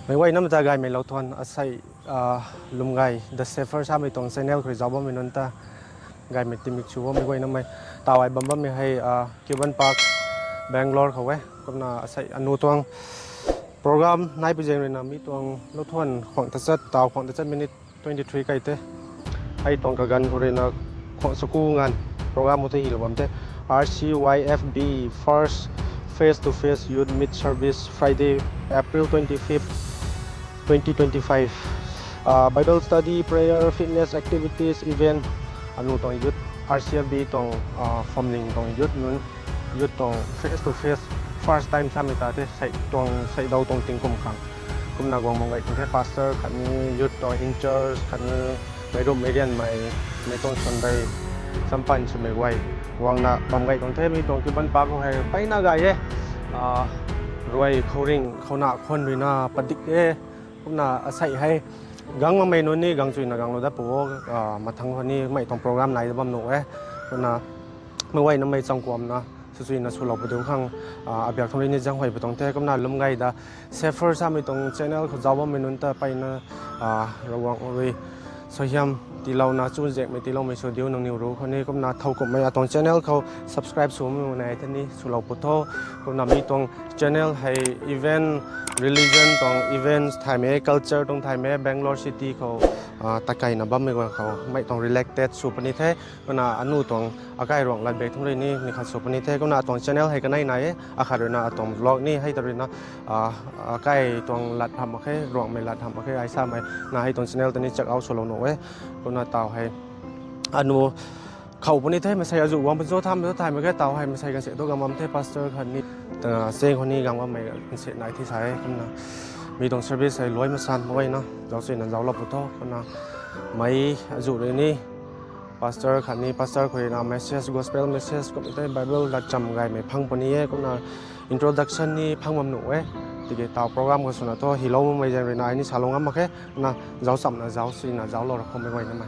ไม่ไหวน้ำตาไก่ไม่เราทนอาศัยลุมไก่ The Safer ซ้ำไปตรงเซนเนลคุยจ้าบ่ไม่นนตาไก่ไม่ติมิกชัวไม่ไหวน้ำไม่ตาวไอ้บัมบัมไม่ให้คิวบันพาร์คแบงก์ลอร์เขาไว้ก็น่าอาศัยอนุตวงโปรแกรมนายไปเจอเลยนะมีตวงรถทวนของตัดสัดตาวของตัดสัดมินิ23ไก่เต้ให้ตรงกับกันเขาเรียนของสกูงานโปรแกรมมุทหิลบัมเต้ RCFB First Face to Face Youth Mid Service Friday April 25th 2025 Bible Study Prayer Fitness Activities Event อนุตรงยุทธ RCFB ตรงฟอร์มลิงตรงยุทธนู้นยุทธตรง Face to Face First Time ซ้ำอีกตาที่ใส่ตรงใส่ดาวตรงติงกุมขังกุมนากวางมองไก่กรุงเทพ Pastor ขันนี้ยุทธตรง Incharge ขันนี้ไม่ร่วมไม่เรียนไม่ต้องสนใจสัมพันธ์ไม่ไหววางน่ะบางไก่กรุงเทพมีตรงที่บ้านปากเขาให้ไปน่าไก่เย่รวยเขาริ่งเขาหน้าคนด้วยน่าปฏิเย่กุมน่าอาศัยให้กังมาไม่นู่นนี่กังจุยน่ะกังเราได้ปุ๊บมาทั้งคนนี้ไม่ต้องโปรแกรมไหนจะบ้าหนูกุมน่ะไม่ไหวน้ำไม่จังความนะสุดๆนะสุดเราไปดูข้างอาเบียกทำเรื่องนี้จังหวะไปตรงเท่ก็น่าล้มไงด้าเซฟเฟอร์ซ้ำไปตรงช่องเขาจะว่าไม่นุ่นแต่ไปนะระวังเลยสวยงามที่เราหน้าจูนเจ็กไม่ที่เราไม่ช่วยเดียวน้องนิวรู้คนนี้ก็น่าเท่ากับไม่ตรงช่องเขา subscribe สูงอยู่ในที่นี้สุดเราปุ๊บโตก็น่ามีตรงช่องให้ event religion ตรง events ไทยเมย์ culture ตรงไทยเมย์ Bangalore City เขาตะไคร้นะบ้าไม่กว่าเขาไม่ต้อง relaxed สุปนิเทก็น่าอนุตรงอาการรองลัดเบกทั้งเรื่องนี้มีขัดสุปนิเทก็น่าตรงช่องให้กันไหนอาคารเรื่องตรง vlog นี่ให้ตรงนะอาการตรงลัดทำโอเครองไม่ลัดทำโอเคไอ้ซ้ำไอ้น่าให้ตรงช่องตอนนี้จักเอาสุดเราหนูก็น่าเตาให้อนุเขาปนิเทไม่ใช่อายุวังเป็นโซ่ทำเป็นโซ่ไทยไม่แค่เตาให้ไม่ใช่กันเสียตัวกับมัมเทพาสเตอร์คนนี้แต่เซ่คนนี้กังว่าไม่เป็นเสียไหนที่ใช้คนนะมีตรงเซอร์วิสใส่ร้อยมาสั่นไว้นะเราเสียนั้นเราหลับปุ๊บโตคนนะไม่อายุเลยนี่พาสเตอร์คนนี้พาสเตอร์คุยนะเมสเซจกอสเปลเมสเซจก็ไม่ได้ไบเบิลหลักจำไงไม่พังปนี้ก็นะอินโทรดักชันนี่พังมัมหนูที่เกี่ยวกับโปรแกรมก็ส่วนตัวฮิโร่ไม่ใช่เรื่องไหนนี่ชาลงงั้นมาแค่นะเจ้าสัมนะเจ้าซีนะเจ้าเราคงไม่ไหวนั่นไหม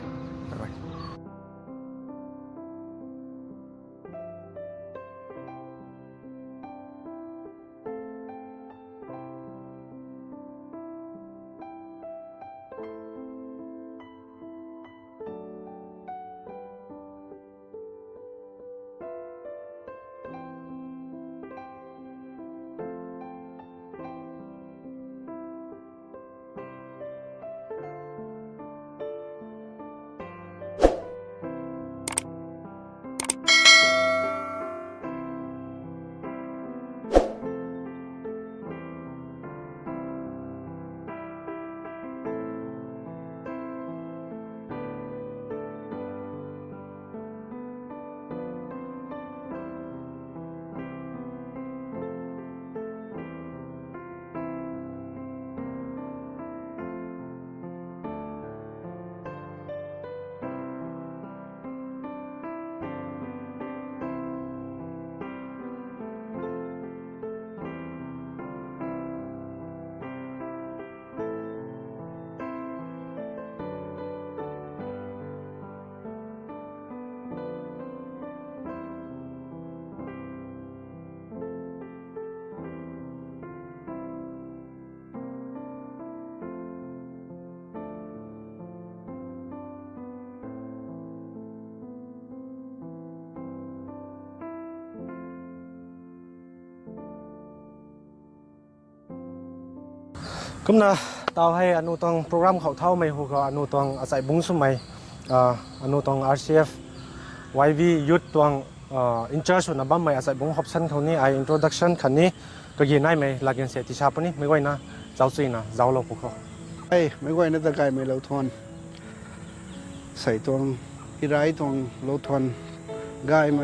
ก็นะเตาให้อนุตรงโปรแกรมเขาเท่าไม่หัวอนุตรงอาศัยบุ้งสมัยอนุตรง RCF YV ยุดตรงIncharge นะบ้างไม่อาศัยบุ้งฮอบสันเขานี่ไอ introduction ขันนี้ก็ยินได้ไหมหลักยินเสียที่ชาปนี้ไม่ไหวนะเจ้าซีนะเจ้าเราพวกเขาไม่ไหวนะตะไคร้ไม่เราทนใส่ตรงอีไรตรงเราทนง่ายไหม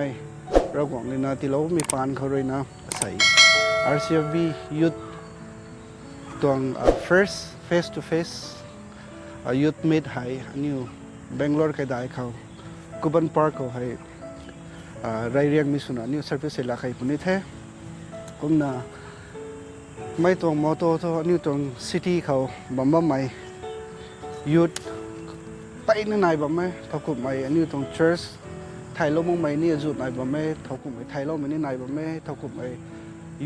เราบอกเลยนะที่เรามีฟานเขาเลยนะใส่ RCFB ยุดตรง first face to face ยุดมิดให้นิวเบงกลอร์ใครได้เขากูบันพาร์คเขาให้ไรเรียงมีสุนัขนิวเซอร์วิสเสร็จแล้วใครปุ่นนี่เท่ก็น่ะไม่ตรงมอโต้ตัวนิวตรงซิตี้เขาบ่มไม่ยุดไปนั่นไหนบ่ไม่เขาคุมไม่นิวตรงเชิร์ชไทยโลกมงไม่นี่จุดไหนบ่ไม่เขาคุมไม่ไทยโลกไม่นี่ไหนบ่ไม่เขาคุมไม่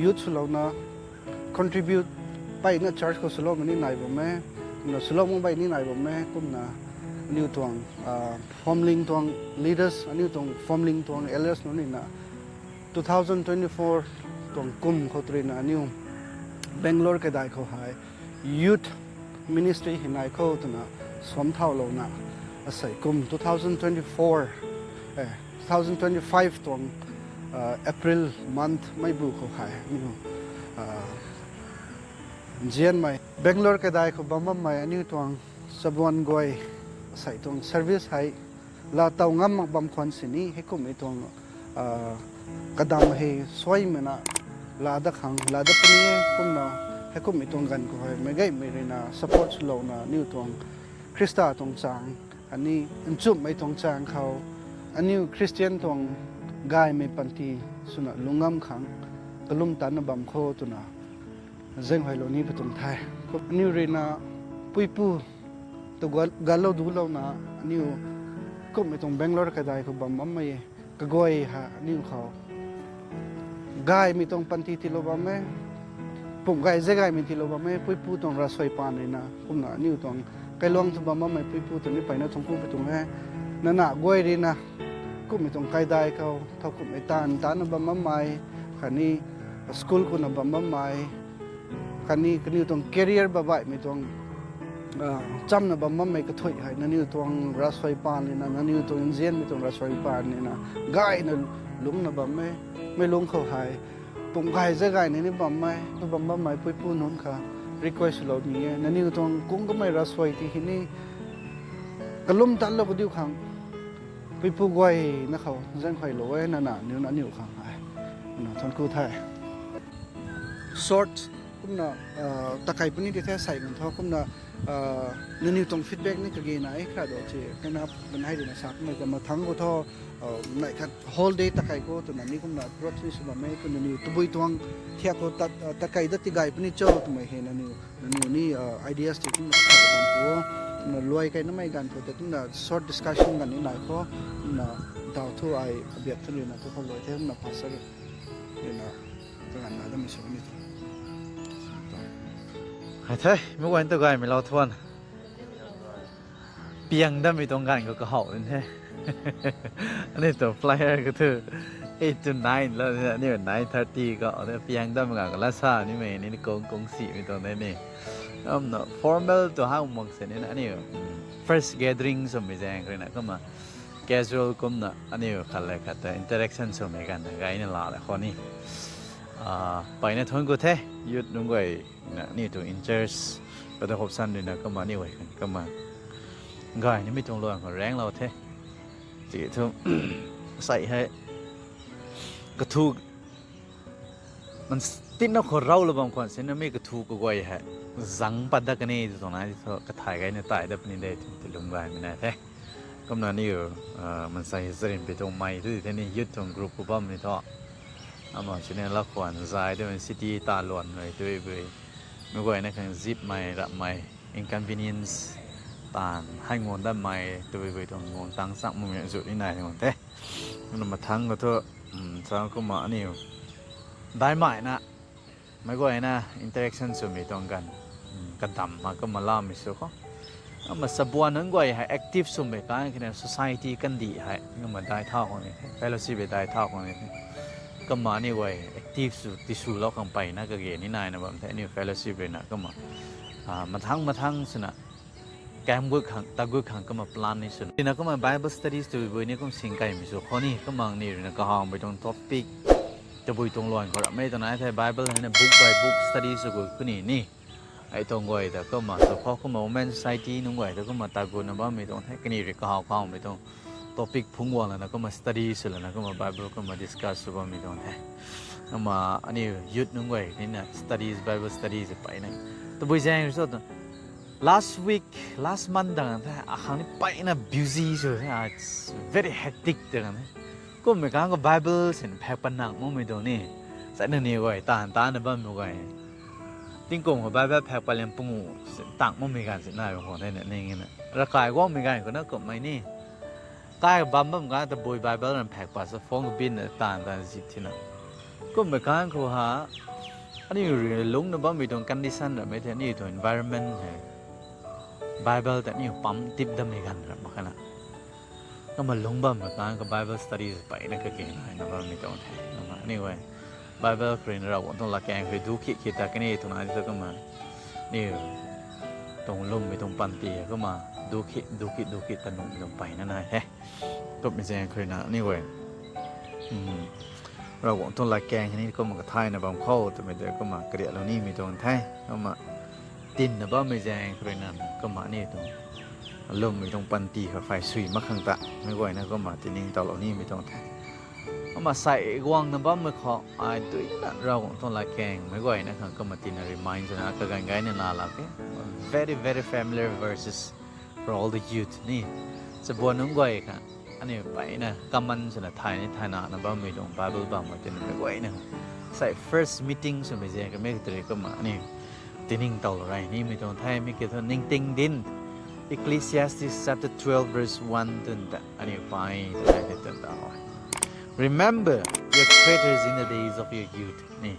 ยุดสุดแล้วนะ contribute ไปนะ church เขาสโลมันนี่ไหนบ่แม่นะสโลมันไปนี่ไหนบ่แม่กุมนะนิวตวงforming ตวง leaders อันนี้ตวง forming ตวง elders นู่นนี่นะ2024ตวงกุมเขาตรีนะนิว Bangalore ก็ได้เขาหาย youth ministry เห็นไหนเขาตัวนะสวมเท่าเรานะอาศัยกุม2025ตวงApril month ไม่บุกเขาหายนิวเจียนไหม Bangalore ก็ได้เขาบ้ามั่มไหมอันนี้ตวงChabwanกวยใส่ตรง service ให้Latoungamบำควันสินี้ให้กุมไอตรงกระดำให้สวยเหมือนลาดขังลาดปนีกุมนะให้กุมไอตรงกันก็ให้ไม่ไงไม่ได้นะ support เรานะนิวตรงคริสต์ตรงจางอันนี้อันจุ่มไอตรงจางเขาอันนี้คริสเตียนตรงกายไม่ปันทีสุนัขลุงงามขังกลุ่มตันบำโคตัวนะเจ้าให้เรานี้ไปตรงไทยอันนี้เรียนปุยปูตัวกาลดูเรานะนิวก็ไม่ต้องBangaloreก็ได้เขาบัมมั่มไม่ก็ก้อยฮะนิวเขากายไม่ต้องปันทีที่เราบัมไม่ผมกายจะกายไม่ที่เราบัมไม่ปุยปูต้องรัสไฟปานเลยนะผมนะนิวต้องไกลลองที่บัมมั่มไม่ปุยปูตัวนี้ไปนะต้องพูดไปตรงนี้นั่นน่ะก้อยดีนะก็ไม่ต้องไกลได้เขาเท่ากับไม่ตานบัมมั่มไม่คันนี้สกูลคุณบัมมั่มไม่คันนี้นิวต้อง career บ่ายไม่ต้องจำนะบัมมั่มไม่กระถุยให้นั่นนี่ตัวรัสไฟปานเลยนะนั่นนี่ตัวเจียนไม่ตัวรัสไฟปานเลยนะกายนั่นลุงนะบัมไม่ลุงเขาหายปุ่มกายจะกายนี่บัมไม่ปุยปูนนค่ะ request เรานี่นั่นนี่ตัวกุ้งก็ไม่รัสไฟที่นี่กระลุ่มตันเราก็ดิ้วขังปุยปูกายนะเขาเส้นไข่โหลไว้นั่นน่ะนิ้วนั่นนิ้วขังหายนะทนกู้ไทย shortกุมนะตะไคร้ปุ่นนี่ที่แท้ใส่เหมือนเขากุมนะนั่นนี่ต้องฟีดแบ็กนี่ก็เกณฑ์ไหนครับโดยที่แค่นับมันให้ดีนะสักไม่จะมาทั้งก็ท่อในคัด whole day ตะไคร้ก็ตัวนั้นนี่กุมนะรถนี่สบายไหมกุมนั่นนี่ตัวบุยตัวงเที่ยวก็ตะไคร้ดัดที่ไก่ปุ่นนี่เจ้าตัวไม่เห็นนั่นนี่ไอเดียสที่กุมนะขัดกันพวกนั่นรวยกันนั่นไม่กันพอแต่กุมนะ short discussion กันนี่ไหนก็กุมนะดาวทั่วไอเบียดทุเรียนนะทุกคนรวยเท่านั้นภาษาเนี่ยนะตัวนั้นน่าจะไม่ใช่นี่ไอ้เท่เมื่อวันตัวไก่ไม่เราทวนเปียงได้ไม่ตรงกันก็เห่าเลยแท้อันนี้ตัว flyer ก็คือ8 to 9แล้วนี่เป็น9:30ก็เนี่ยเปียงได้เหมือนกันละซานี่ไม่นี่กงสีไม่ตรงนี้formal ตัวห้างมองเสร็จนี่นะอันนี้ first gathering สมัยแจ้งเลยนะก็มา casual ก็นะอันนี้ขัดอะไรขัดแต่ interaction สมัยกันไงนี่ละเลยคนนี้ไปในทนกูเท่ยุดนุ่งไว้นี่ตัว Incharge ก็ต้องขบสั้นด้วยนะก็มานี่ไว้กันก็มาง่ายนี่ไม่ตรงรอยของแรงเราเท่จีทุ่มใส่ให้กระทูมันติดนักขอเราหรือบางคนเส้นนั้นไม่กระทูก็ไว้ให้สังปัดดักนี่ตรงนั้นที่เขากระถ่ายกันในใต้ดับนี่ได้ที่ลงไปไม่ได้เท่ก็มานี่มันใส่สริมไปตรงไม้ที่ที่นี่ยึดตรงกรุ๊ปกูบ้ามนี่ท่ออามาชเนี่ยละครสายด้วยซิตี้ตาหลวนเลยด้วยเว้ยไม่ไหวนะคันซิปไม่รับไม่ inconvenience ต่างให้งอนได้ไม่ด้วยเว้ยตรงงอนตั้งสักมุมอย่างสุดนี่นายงอนเต้มันมาทั้งก็เถอะสาวก็มาอันนี้ได้ใหม่นะไม่ไหวนะ interaction ส่วนมีตรงกันกันต่ำมาก็มาล่ามิสุขก็มาสบัวนั้นก็ให้ active ส่วนมีการคือใน society กันดีให้ก็มาได้เท่าคนนี้ fellowship ได้เท่าคนนี้ก็มานี่ไว้ active ที่สู่เราขังไปนะก็เกณฑ์นี่นายนะแบบแต่นี่ fellowship เลยนะก็มาทั้งสินะแกมกุขังตากุขังก็มา plan นี่สินะนี่นะก็มา Bible studies ตัวบุยนี่ก็สิ่งไกลมิสุข้อนี้ก็มังนี่นะก็หางไปตรง topic จะบุยตรงลอยก็ไม่ตอนนั้นไทย Bible ให้นะ book by book studies ก็คือนี่ไอ้ตรงไว้แต่ก็มาเฉพาะก็มา women society นุ่งไว้แต่ก็มาตากุนะบ้างไม่ตรงให้ก็นี่ก็หางไปตรงtopik phung wala na ko ma study sila na ko ma Bible ko ma discuss so ba mi don he ama ani youth nung way ni na studies Bible studies pa ina to boy jang so last month dang ta akhang ni pa ina busy so it's very hectic dang ne ko me kang ko Bible sin phek panang mo mi don ni sa na ni ko ta na ba mo ko ting kong ko Bible phek pa lem pung tang mo mi gan sin na ko ne ne ngi na ra kai ko mi gan ko na ko mai niกายบัมบัมกันแต่บอยไบเบิลนั้นแพกปัสฟงบินตานสิทีนั้นก็ไม่การเขาหา อันนี้ลุงนะบ้ามีตรงกันดิสันหรือไม่ใช่นี่ตัว environment ไง Bible แต่นี่ปั๊มติดดำในกันหรือมาขนาดก็มาลุงบ้ามาการก็ Bible studies ไปนั่นก็เก่งเลยนะบ้ามีตรงแท้นะนี่เว้ย Bible คือเราต้องละแกงคือดูคิดแต่กันนี่ตรงนั้นก็มานี่ตรงลุ่มมีตรงปันตีก็มาดูคิดตนุมีตรงไปนั่นไงเฮ้ก็ไม่ใช่คือนะนี่เว้ยเราต้องละแกงที่นี่ก็มากระทายนะบางข้อแต่ไม่ได้ก็มากระเดียเรานี่มีตรงไทยก็มาตินนะบ้าไม่แจ้งคือนั่นก็มานี่ตรงลมมีตรงปันตีกับไฟสุยมะขังตะไม่ไหวนะก็มาตินิ่งตลอดนี่มีตรงไทยก็มาใส่กวางนะบ้าไม่ขอไอ้ตัวนั้นเราต้องละแกงไม่ไหวนะครับก็มาตินรีมายน์นะก็การไงเนี่ยน่ารัก very familiar verses for all the youth นี่จะบวนน้องไหวค่ะอันนี้ไปนะกำมันสนะไทยในไทยนานะบ้าไม่ตรง Bible บ้างมาตินไม่ไหวนะใส่ first meeting สมัยเจก็ไม่ตื่นก็มานี่ตินิ่งตลอดไรนี่ไม่ตรงไทยไม่เกี่ยวกับนิ่งติงดิน Ecclesiastes chapter 12 verse 1 ถึงแต่อันนี้ไปแต่ได้ถึงแต่ Remember your creators in the days of your youth นี่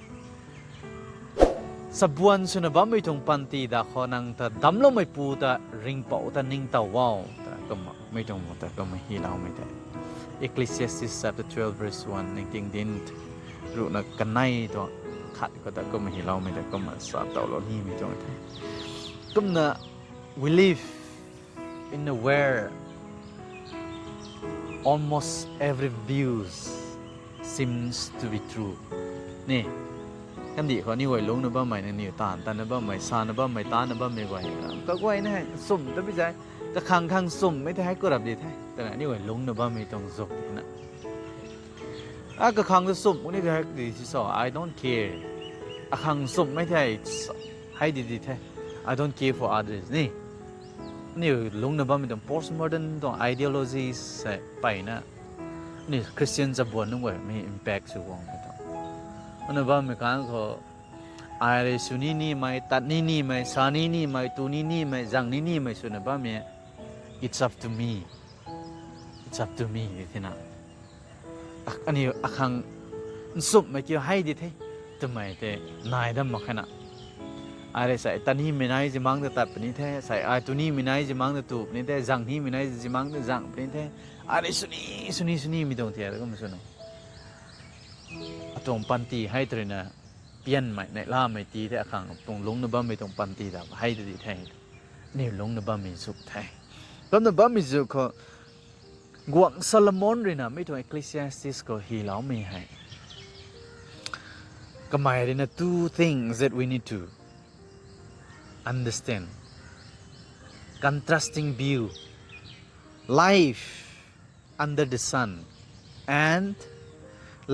สับวันสุนบ้าไม่ตรงปันตีดาขอนังแต่ดำลงไม่ปูแต่ริงเป่าแต่นิ่งแต่ว้าวแต่ก็ไม่ตรงแต่ก็ไม่ฮีเราไม่ได้ Ecclesiastes chapter 12 verse 1 นิ่งติงดินรู้นักกันในตัวขัดก็แต่ก็ไม่ฮีเราไม่ได้ก็มาสาบเต่าเรานี่ไม่ตรงแต่ก็นะ we live in a where almost every view seems to be true นี่กันดีเขานี่ไว้ลงนะบ้าใหม่นี่ตานนะบ้าใหม่ซานะบ้าใหม่ตานนะบ้าใหม่ไว้ก็ไว้นะสุ่มแต่ไม่ใช่ก็คังสุ่มไม่ได้ให้ก็รับดีแท้แต่นี่ไว้ลงนะบ้าไม่ต้องจบนะก็คังจะสุ่มนี่ก็ให้ดีที่สุด I don't care คังสุ่มไม่ได้ให้ดีแท้ I don't care for others นี่ลงนะบ้าไม่ต้อง postmodern ต้อง ideologies ไปนะนี่คริสเตียนจะบวชนึกว่ามี impact สุวงไม่ต้องอันนั้นบ้าไม่การเขาอะไรสุนีนี่ไม่ตัดนี่ไม่สานี่ไม่ตูนี่ไม่จังนี่ไม่สุนบ้าไม่ it's up to me ที่นั่นอันนี้คังสุ่มไม่เกี่ยวให้ดีแท้ทำไมแต่นายดำมาขนาดอะไรใส่ตันนี้ไม่นายจะมั่งแต่ตัดแบบนี้แท้ใส่ไอ้ตัวนี้ไม่นายจะมั่งแต่ตูบนี่แท้จังนี้ไม่นายจะมั่งแต่จังแบบนี้แท้อะไรสุนีมีตรงที่อะไรก็ไม่สุนตรงปันตีให้ตรงน่ะเปลี่ยนใหม่ในล่าไม่ตีแต่ขังตรงลงนบ้าไม่ตรงปันตีแต่ให้ดีแท้นี่ลงนบ้ามีสุขแท้ลงนบ้ามีสุขก็กวางซาลมอนเลยนะไม่ตรง Ecclesiastes ก็ฮีแล้วไม่ให้ก็หมายถึง two things that we need to understand contrasting view life under the sun and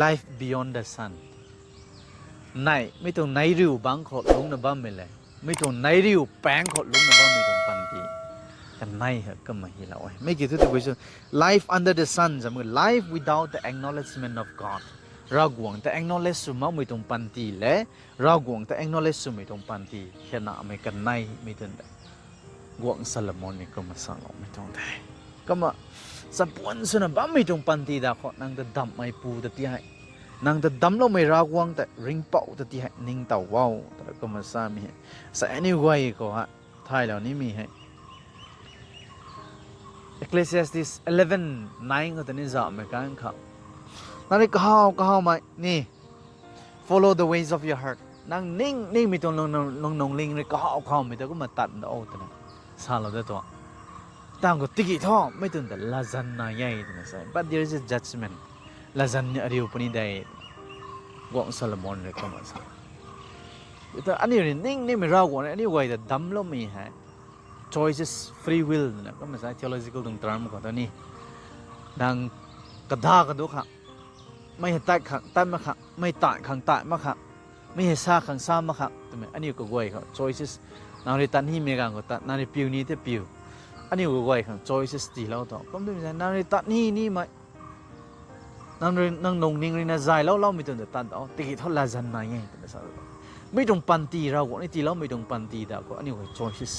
life beyond the sun ในไม่ตรงในริวบางขดลุงนะบ้าไม่เลยไม่ตรงในริวแป้งขดลุงนะบ้าไม่ตรงปันตีกันในเหรอก็มาฮีเราไม่กี่ทุกตัว life under the sun สมมติ life without the acknowledgement of God เรากวงแต่ acknowledge สุมาไม่ตรงปันตีและเรากวงแต่ acknowledge สุไม่ตรงปันตีแค่นั้นไม่กันในไม่ตรงแต่กวงซาลมอนนี่ก็มาสั่งเราไม่ตรงแต่ก็มาสับวันสุนับไม่ตรงปันตีดาขอนั่งแต่ดำไม่ปูแต่ที่ให้นั่งแต่ดำเราไม่รากวงแต่ริงเป่าแต่ที่ให้นิ่งเต่าว้าวแต่ก็มาสามีใส่นี่ไว้ก็ฮะไทยแล้วนี่มีให้ Ecclesiastes 11:9 ก็ตอนนี้จะไม่กันครับนั่นนี่ก็เข้ามานี่ follow the ways of your heart นั่งนิ่งมีตรงลงลิงเลยก็เข้ามีแต่ก็มาตัดเอาแต่นะสาเราได้ตัวต่างก็ติกิท่อไม่ถึงแต่ลาซานน่าใหญ่นะใช่ but there is a judgment ลาซานเนี่ยเรียวปนิได้กวางซาลมอนเลยก็มาใช่แต่อันนี้นิ่งไม่ราวกว่าอันนี้ไว้แต่ดำแล้วมีฮะ choices free will นะก็มาใช่ theological ตรงตรามก่อนตอนนี้ดังกระดากระดูกค่ะไม่เห็นตัดขังตัดมาขังไม่ตัดขังตัดมาขังไม่เห็นซาขังซามาขังแต่อันนี้ก็ไว้เขา choices นาฬิตันที่มีการก็ตัดนาฬิปิวนี้แต่ปิวอันนี้ก็ไว้ข้าง choices ตีเราต่อก็ไม่ใช่นั่งในตัดนี่ไหมนั่งนงนิ่งเลยนะใจเราไม่ต้องตัดเอาตีเท่าลาซันนายไงแต่ไม่ต้องปันตีเราก็นี่ตีเราไม่ต้องปันตีแต่ก็อันนี้ก็ choices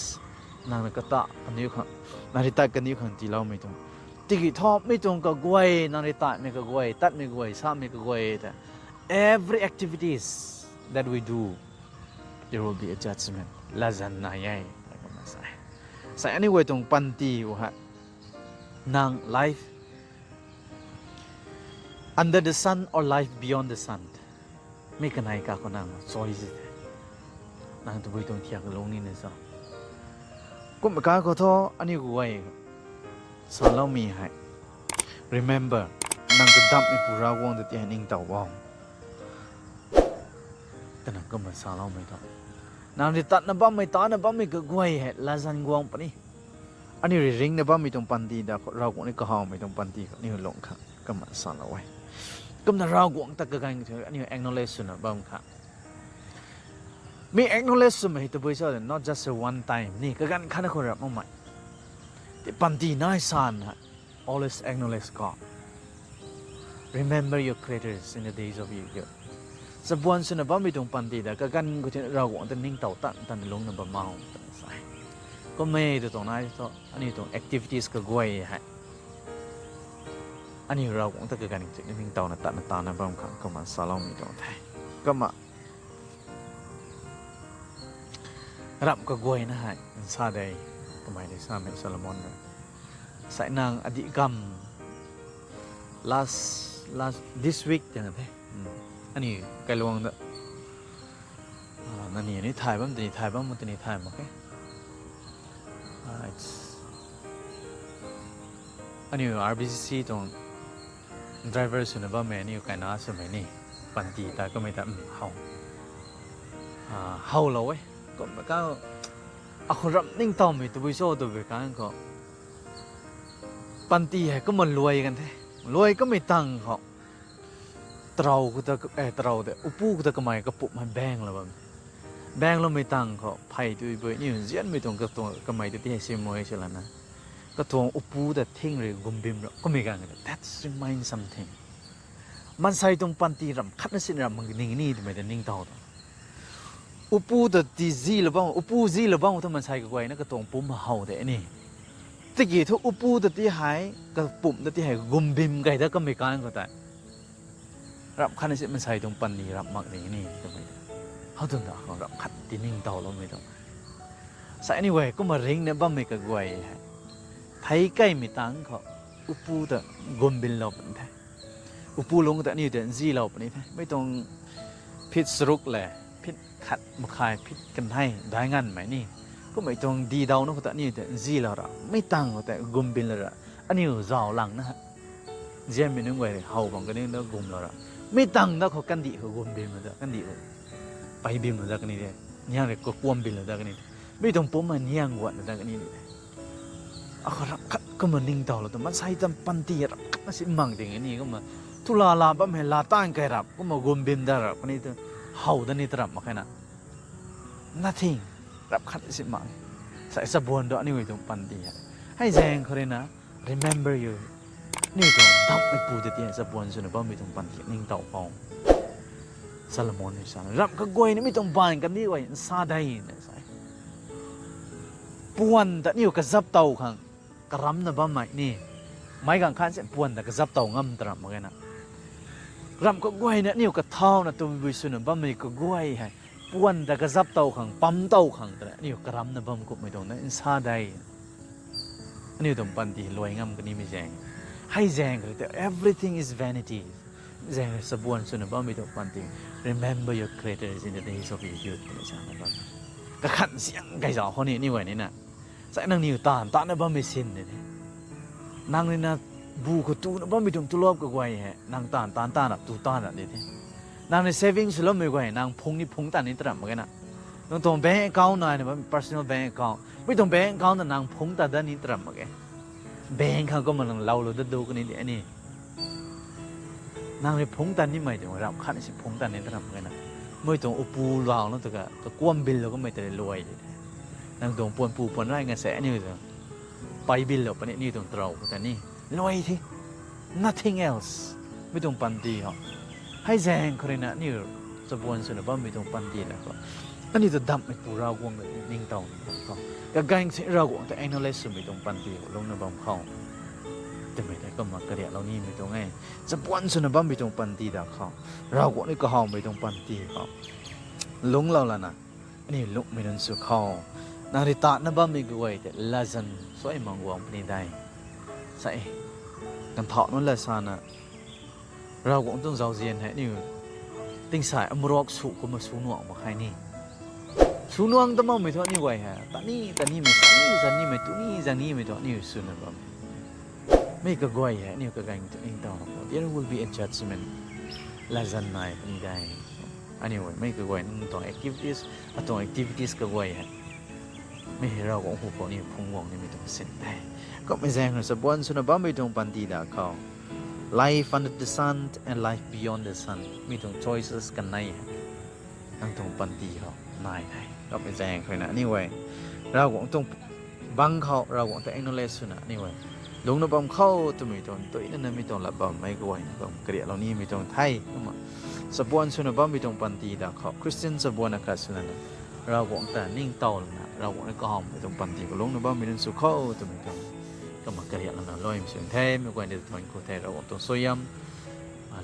นั่งในกระตะอันนี้ข้างนั่งในตัดกันนี้ข้างตีเราไม่ต้องตีท่อไม่ต้องก็ไว้นั่งในตัดไม่ก็ไว้ตัดไม่ก็ไว้ซ้ำไม่ก็ไว้แต่ every activities that we do, there will be a judgment. Lazan na yay. Sa anyway tong panti ha nang life under the sun or life beyond the sun. May kanay ka ko nang choice nang tuboy tong tiyak long ni nasa. Kung maka ko to ani ko ay salaw mi hai. Remember nang dadam mi pura wong de tian ning taw wong. Tanang ko masalaw mi to. Nang ditat na ba may ta na ba may gagway hai lazan guang pa ni. Ani ring na ba mi tong panti da raw ko ni ka haw mi tong panti ni long kha ka masalaw ai. Kum na raw guang ta ka gang ani acknowledge na ba kha. Me acknowledge ma hito boy so not just a one time ni ka gan khana ko ra ma mai. Ti panti nai san always acknowledge God. Remember your creators in the days of your youth. Sa buwan sa nabami itong pantida, kagan ko tinaraw ko ang taning tautan, tanilong na bamaw. Kung may itong na ito, ano itong activities kagway, ano yung raw kung tagaganing taning tao na tanatan na bam kang kumansalaw mo itong tayo. Kama, rap kagway na hai, ang saday, kumay na sa amin Solomon. Sa inang adigam, this week, yan natin. Ano yun? Kailuwang na nani yun? Itay ba? Tinitay ba mo? Tinitay mo, okay? Ano yun? RBCC itong drivers yun na ba? May ano yun? Kaya nasa may ni panti tayo ko may haw haw law eh kung baka ako ram ning tao may tuboy so tuboy kaan ko panti hai ko maluay kan the luay ko may tang ko trao ko ta trao de upu ko ta kamay ka pup man bang la bang lo may tang ko phai tu boy ni zian may tong ka to kamay ti he sim moy sila na ka tong upu da thing re gumbim ro ko may gang that's remind something man sai tong panti ram khat na sin ram mang ning ni mai da ning tao upu da ti zi lo bang upu zi lo bang ta man sai ka kwai na ka tong pum hau de ni ti gi thu upu da ti hai ka pum da ti hai gumbim gai da ka mai kan ko ta rap khat na sin man sai tong pan ni ram mak ni ka mai how to da rap khat ti ning tao lo mai to sa anyway ko ma ring na ba mai ka kwai thai kai mi tang ko upu da gumbin lo ban thai upu lung ta ni den zi lo niไม่ต้องพิษสรุกแหละพิษขัดมาคายพิษกันให้ได้งันไหมนี่ก็ไม่ต้องดีดาวนะแต่นี่แต่ziละระไม่ตั้งแต่กุมบินละระอันนี้ราวหลังนะฮะเจมมีนึงไว้เฮาบังกันนี่แล้วกุมละระไม่ตั้งนะเขากันดีเขากุมบินมาจากกันดีไปบินมาจากกันนี่เลยเนี่ยเลยก็กุมบินละจากกันนี่ไม่ต้องปุ๊บมันเนี่ยงวัดละจากกันนี่เลยอ่ะก็มันนิ่งดาวแล้วแต่มันใส่จำปันตีระมันสิมังถึงอันนี้ก็มาทุลาลาบะเมลาตั้งไกรับก็มากุมบิมดารับนี่ตัวเฮาดันนี่ตรับมาแค่นั้น nothing รับขัดสิมังใส่สบวนดอกนี่ไว้ตรงปันตีให้แจงเขาเลยนะ remember you นี่ตรงดับไม่ปูจะเตียนสบวนส่วนบ้ามีตรงปันตีนิ่งเต่าฟองซาลมอนนี่สันรับก็กวยนี่ไม่ตรงบานกันนี่ไว้ซาได้เนี่ยใส่ปวนแต่นี่อยู่กับซับเต่าขังกระรำนะบ้าใหม่นี่ไม้กางขันเส้นปวนแต่กับซับเต่างำตรับมาแค่นั้นรำก็กวยเนี่ยนี่ก็เท่านะตัววิสุนบ้ามีก็กวยให้ปวนแต่กระซับเต่าขังปั๊มเต่าขังแต่นี่ก็รำนะบ้ามก็ไม่ตรงนั้นอินซาได้นี่ตรงปันตีลอยงำกันนี่ไม่แจงให้แจงเลยแต่ everything is vanity แจงสบวนสุนบ้ามีตรงปันตี remember your creators in the days of your youth นี่ใช่ไหมบ้างก็ขันเสียงไก่สาวคนนี้นี่ไว้นี่นะใส่นางนิวตานนะบ้าไม่สิ้นเลยนางนี่นะบูก็ตูนะบ้ามีตรงตุลอบก็ไว้ฮะนางตานนะตูตานนะนี่นางใน saving สุดแล้วไม่ไว้นางพงนี่พงตานนี่ตระเหมือนกันนะตรงแบงก์ account หน่อยนะบ้า personal bank account ไม่ตรงแบงก์ account แต่นางพงตานนี่ตระเหมือนกันแบงก์เขาก็มันเล่าเราดูกันนี่นี่นางในพงตานนี่ไม่ถึงรับขั้นสิพงตานนี่ตระเหมือนกันนะไม่ตรงอุปูเราแล้วแต่ก็กวมบินเราก็ไม่แต่รวยนางตรงปวนปูปวนไร่เงินแสนนี่เลยไปบินเราปะนี่ตรงเราแต่นี่รวยที่ nothing else ไม่ต้องปันตีเหรอให้แจงคนนั้นนี่สบวนสุนบ้าไม่ต้องปันตีแล้วก็อันนี้จะดำไม่ปูเราวงเลยนิ่งเต่าก็การเสียเราวงแต่ analyze ไม่ต้องปันตีลงในบ้านเขาแต่ไม่ได้ก็มากระเดียเรานี่ไม่ต้องไงสบวนสุนบ้าไม่ต้องปันตีดาวเขาเราวงนี่ก็ห้องไม่ต้องปันตีเขา ลุงเราล่ะนะอันนี้ลุงไม่นนสุข้าวนาริตานะบ้ามีกวยแต่ลาซันสวยมังวงปนีได้ใส่กันถอดนั่นละซานะเราก็ต้องเจ้าเจียนให้นี่ติงสายอมรอกสุก็มาสูนวงมาใครนี่สูนวงตั้งมั่งไม่ทอดนี่ไว้ฮะตอนนี้ไม่สันนี่สันนี่ไม่ตัวนี้สันนี่ไม่ทอดนี่สูนนะบ้าไม่ก็กวยฮะนี่ก็การตัวเองต่อ there will be a judgment ลาซันนายปนีได้อันนี้ไว้ไม่ก็กวยนั่งต่อ activities ก็กวยฮะไม่ให้เราก็โอ้โหนี่พงวงนี่ไม่ต้องเส้นได้ก็ไม่แซงหรอกสับวันสุนบ้าไม่ต้องปันตีดาเขา life under the sun and life beyond the sun มีตรง choices กันในทั้งตรงปันตีเขานายได้ก็ไม่แซงเลยนะนี่ไว้เราก็ต้องบังเขาเราก็ต้อง acknowledge นะนี่ไว้ลงนบเข้าตัวไม่ต้องตัวนั้นไม่ต้องละบ่ไม่ก็ไว้ก็เกลียดเรานี่ไม่ต้องไทยสับวันสุนบ้าไม่ต้องปันตีดาเขาคริสเตียนสับวันนะครับสุนันเราก็แต่นิ่งเต่านะเราก็ก็หอมไม่ต้องปันตีก็ลงนบ้าไม่ต้องสุขเข้าตัวไม่ต้องก็มากระเดียดแล้วนะลอยมีส่วนแท้ไม่ควรจะถอยกูแท้เราต้องสวย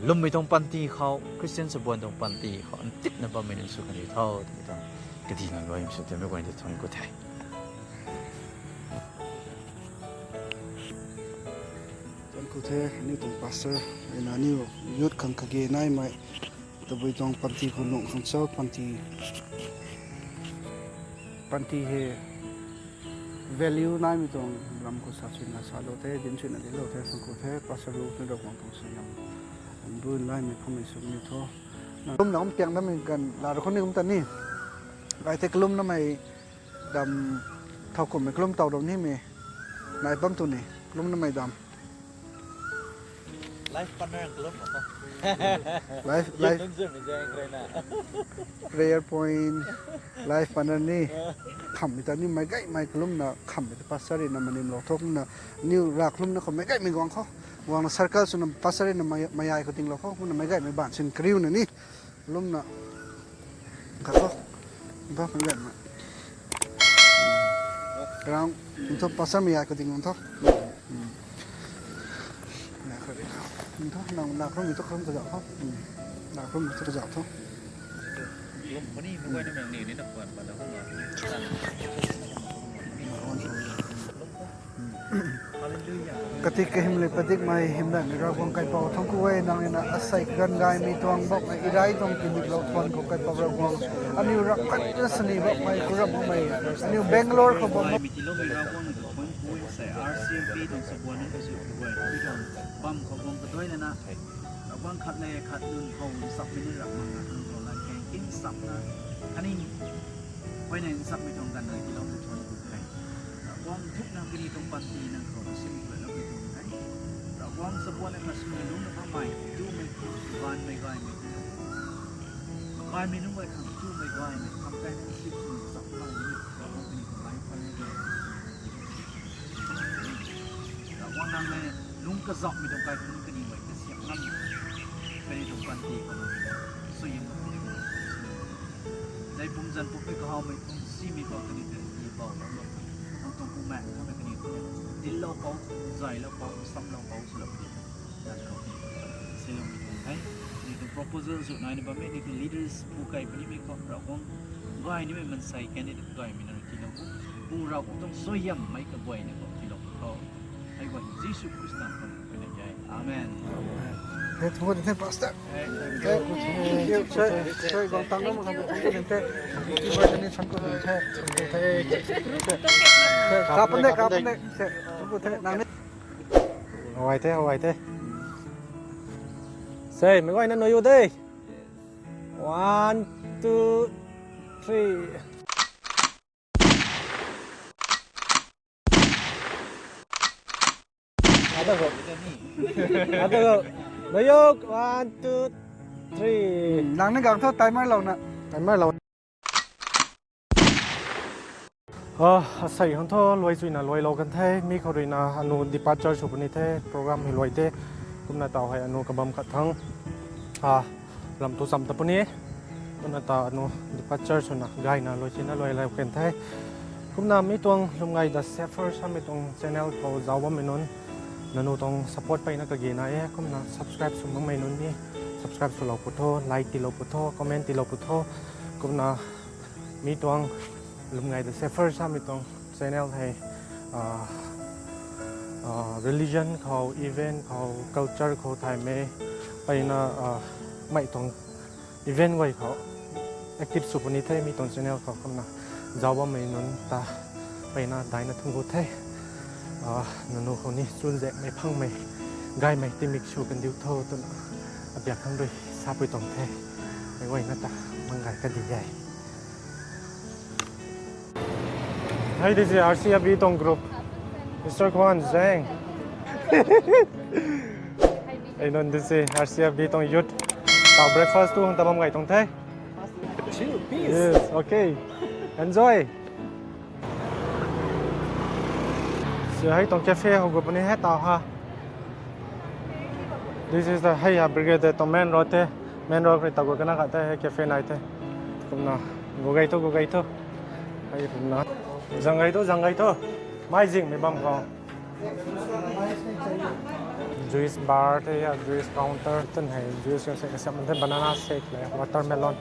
ลุ่มไม่ต้องปันตีเขาคริสเตียนสมบูรณ์ต้องปันตีเขาติดนะบ้าไม่ต้องสุขันดีเท่าไม่ต้องกระดิ่งลอยมีส่วนแท้ไม่ควรจะถอยกูแท้จนกูแท้นี่ตรงพาสเตอร์ไอ้นานี่ยุดขังkageนายไหมตัวไปตรงปันตีคนหนุ่มขังเช้าปันตีเฮvalue นายมีตรงลำกุศลสินะสาโลเทดินสินะดิโลเทสังกุเทปัสรูเป็นดอกของตรงสยามอันบุญไล่ไม่พุ่งไม่สุดมีท้อลุ่มน้ำเตียงน้ำมีกันลาคนนี้ผมตันนี่ไอ้เทกลุ่มน้ำไม่ดำเท่ากับไม่กลุ่มเต่าดำนี่มีนายปั๊มตัวนี้กลุ่มน้ำไม่ดำ life partner กลุ่มเหรอ life ต้องซื้อไม่แซงเลยนะ prayer point life partner นี่ขำแต่นี่ไม่ใกล้ไม่กลุ่มนะขำแต่ pastor นะมันนี่เราทุกนะนิวรักกลุ่มนะเขาไม่ใกล้ไม่กวางเขาวาง circle ส่วน pastor นะไม่ยายเขาติงเราเขาคุณไม่ใกล้ไม่บ้านสินคริวนะนี่กลุ่มนะกับเขาบ้าไม่ใกล้มากลางทุก pastor ไม่ยายเขาติงเราเขาmình thôi nào không mình tôi không tự dạo không nào không mình tự dạo thôi ลมคนนี้ไม่ไหวน้ำแมงนี่นี่ตะกวนมาแล้วก็กติกาหิมเลยปฏิกไม่หิมนั่นเราคงไก่เป่าทั้งคู่เองนั่งนะอาศัยกันไงมีตัวบอกไม่ได้ต้องกินดิบเราทวนของไก่เป่าเราคงอันนี้รักกันจะสนิทบอกไม่กูรักบอกไม่อันนี้เบงโลร์เขาบอกไม่มีกิโลมีเราคงกับคนคุยใส่ RCFB ตรงสบวนนั่นก็สุดด้วยพี่น้องปั๊มเขาคงกระด้วยนะเราคงขัดเลยขัดนุ่นเขาสับไม่ได้รักมันนะเราละแกงกินสับนะอันนี้ไว้ในสับไม่ตรงกันเลยที่เราชวนคุยกันเราคงทุกนักกินตรงปันตีนั่งเขาซึ่งเกิดแล้วไปตรงไหนเราคงสบวนในมาสมุนลุ่มแล้วก็ใหม่ดูไม่บ้านไม่ก่อยไม่บ้านไม่นุ่มไปทำดูไม่ก่อยไม่ทำได้ไม่สิบสับไม่เราคงเป็นคนไร้คนเลยเราคงนั่งเลยลุงกระสอบไม่ต้องการลุงกระดิ่งไว้กระเสียบนั่นไปในตรงปันตีก็เลยสวยงามใจปุ่มจันปุ่มไม่ก็เอาไม่ปุ่มซีมีก็กระดิ่งเดินตีเบาแล้วก็ต้องตรงปุ่มแม่ทำให้กระดิ่งดินเราเบาใจเราเบาซ้ำเราเบาสุดเลยนั่นเขาเสียงมีตรงไหนนี่คือ proposal สุดท้ายในบ้านไม่นี่คือ leaders ผู้ไก่ปนิไม่ก็เราคงก้อยนี่มันใส่แค่นี้ก้อยมีนาทีเราผู้เราต้องสวยงามไม่กับก้อยเนี่ยก็ที่เราเขาให้ว่ายิสุคริสต์นั้นเป็นยังไงอาเมน เฮ้ยทุกคนเห็น pastor เฮ้ยช่วยกองตังค์น้ำมันทำเป็นทั้งคนเห็นเท่ที่บ้านนี้ฉันก็เห็นเท่ครับเป็นเด็กเท่ทุกคนเท่นางนี่เอาไว้เซ่ไม่ไหวนั่นหน่อยอยู่ดิ one two three ada kok bayuk one two three นางนี่กังเท่าไตไม้เราน่ะ กันไม่เราใส่ของท่อรวยสุดนะรวยเรากันแท้มีเขาด้วยนะอนุดิปัจจัยชุบนี้แท้โปรแกรมให้รวยเท้กุมนาตาให้อนุกระบำขัดทั้งลำตัวซ้ำตะปุนี้กุมนาตาอนุดิปัจจัยสุดนะไก่นะรวยชิ้นนะรวยอะไรกันแท้กุมนาไม่ต้องลงไงดัชเซฟเฟอร์ใช่ไม่ต้องช่องเขาเจ้าว่าไม่นนนันต้อง support ไปนะกะเกนะกุมนา subscribe สุ่มไม่นนนี่ subscribe สุดเราพุทโธไลค์ติเราพุทโธคอมเมนต์ติเราพุทโธ cũng là mi tuang lum ngày the safer sa mi tuang channel hay religion khou event khou culture khou thai me pai na mai tuang event wai khou active supani thai mi tuang channel khou kam na jawa mai non ta pai na dai na thung go thai nanu khou ni chun jek mai phang mai gai mai timik chu kan diu tho tu na abyak khang doi sa pai tuang thai mai wai na ta mang gai ka di jai. Hi, this is RCFB Tuang Group. Mr. Kwan Zhang. Hey, non, this is RCFB Tuang Youth. Tao breakfast tu, tao mong ngày tong thế. Yes, okay. Enjoy. Giờ hay tong cafe học group này hết tao ha. This is the hay brigade tong main road thế. Main road này tao có cái nào cái cafe này thế. Cũng nào, go gay thôi. Hay cũng nào. Rằng ngay thôi, mai dừng mấy băm con. Juice bar thì juice counter, tên hay juice sẽ mình thấy banana shake này, watermelon.